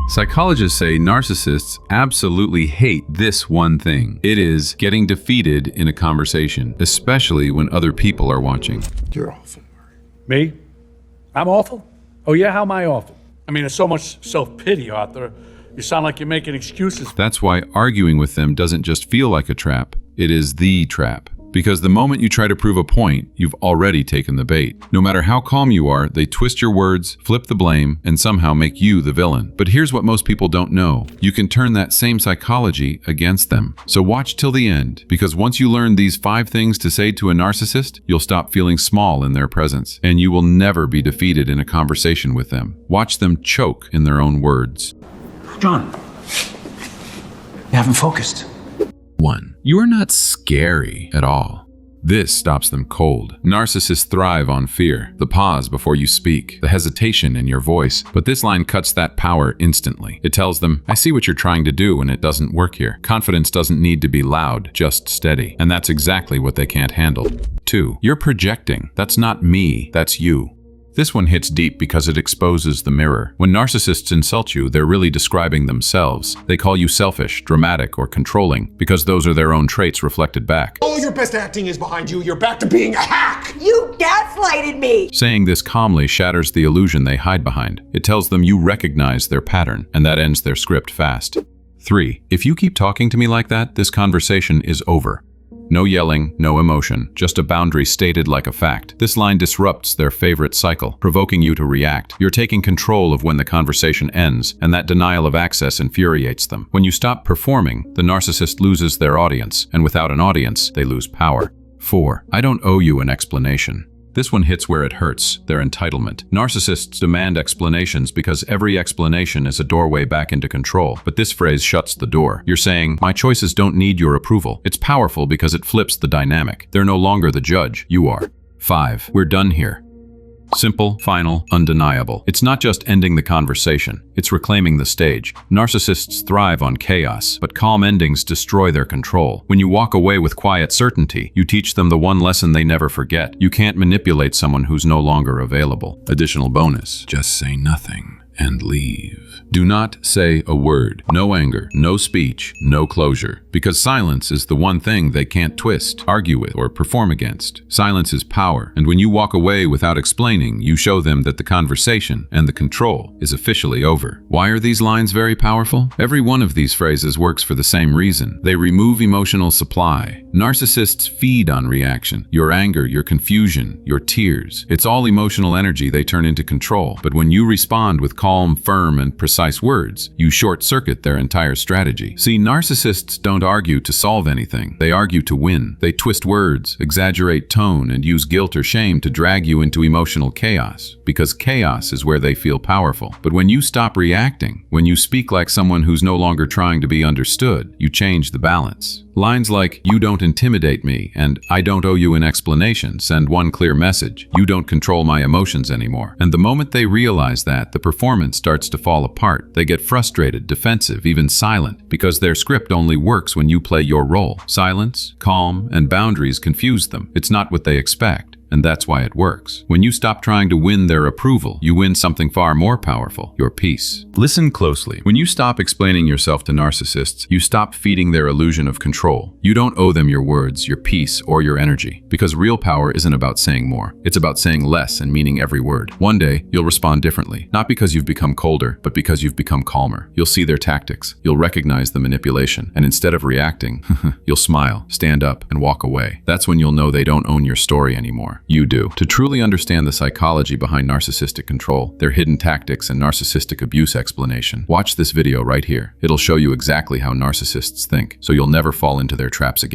Psychologists say narcissists absolutely hate this one thing. It is getting defeated in a conversation, especially when other people are watching. You're awful. Me? I'm awful? Oh yeah, how am I awful? I mean, there's so much self-pity, Arthur. You sound like you're making excuses. That's why arguing with them doesn't just feel like a trap, it is the trap. Because the moment you try to prove a point, you've already taken the bait. No matter how calm you are, they twist your words, flip the blame, and somehow make you the villain. But here's what most people don't know. You can turn that same psychology against them. So watch till the end, because once you learn these 5 things to say to a narcissist, you'll stop feeling small in their presence, and you will never be defeated in a conversation with them. Watch them choke in their own words. John, you haven't focused. 1. You are not scary at all. This stops them cold. Narcissists thrive on fear, the pause before you speak, the hesitation in your voice. But this line cuts that power instantly. It tells them, I see what you're trying to do and it doesn't work here. Confidence doesn't need to be loud, just steady. And that's exactly what they can't handle. 2. You're projecting. That's not me, that's you. This one hits deep because it exposes the mirror. When narcissists insult you, they're really describing themselves. They call you selfish, dramatic, or controlling because those are their own traits reflected back. All your best acting is behind you. You're back to being a hack. You gaslighted me! Saying this calmly shatters the illusion they hide behind. It tells them you recognize their pattern, and that ends their script fast. 3. If you keep talking to me like that, this conversation is over. No yelling, no emotion, just a boundary stated like a fact. This line disrupts their favorite cycle, provoking you to react. You're taking control of when the conversation ends, and that denial of access infuriates them. When you stop performing, the narcissist loses their audience, and without an audience, they lose power. 4. I don't owe you an explanation. This one hits where it hurts, their entitlement. Narcissists demand explanations because every explanation is a doorway back into control. But this phrase shuts the door. You're saying, my choices don't need your approval. It's powerful because it flips the dynamic. They're no longer the judge, you are. 5. We're done here. Simple, final, undeniable. It's not just ending the conversation, it's reclaiming the stage. Narcissists thrive on chaos, but calm endings destroy their control. When you walk away with quiet certainty, you teach them the one lesson they never forget. You can't manipulate someone who's no longer available. Additional bonus, just say nothing and leave. Do not say a word. No anger, no speech, no closure. Because silence is the one thing they can't twist, argue with, or perform against. Silence is power, and when you walk away without explaining, you show them that the conversation and the control is officially over. Why are these lines very powerful? Every one of these phrases works for the same reason. They remove emotional supply. Narcissists feed on reaction. Your anger, your confusion, your tears. It's all emotional energy they turn into control. But when you respond with calm, firm, and precise words, you short-circuit their entire strategy. See, narcissists don't argue to solve anything. They argue to win. They twist words, exaggerate tone, and use guilt or shame to drag you into emotional chaos, because chaos is where they feel powerful. But when you stop reacting, when you speak like someone who's no longer trying to be understood, you change the balance. Lines like, you don't intimidate me, and I don't owe you an explanation send one clear message. You don't control my emotions anymore. And the moment they realize that, the performance starts to fall apart. They get frustrated, defensive, even silent, because their script only works when you play your role. Silence, calm, and boundaries confuse them. It's not what they expect. And that's why it works. When you stop trying to win their approval, you win something far more powerful, your peace. Listen closely. When you stop explaining yourself to narcissists, you stop feeding their illusion of control. You don't owe them your words, your peace, or your energy. Because real power isn't about saying more. It's about saying less and meaning every word. One day, you'll respond differently. Not because you've become colder, but because you've become calmer. You'll see their tactics. You'll recognize the manipulation. And instead of reacting, you'll smile, stand up, and walk away. That's when you'll know they don't own your story anymore. You do. To truly understand the psychology behind narcissistic control, their hidden tactics, and narcissistic abuse explanation, watch this video right here. It'll show you exactly how narcissists think, so you'll never fall into their traps again.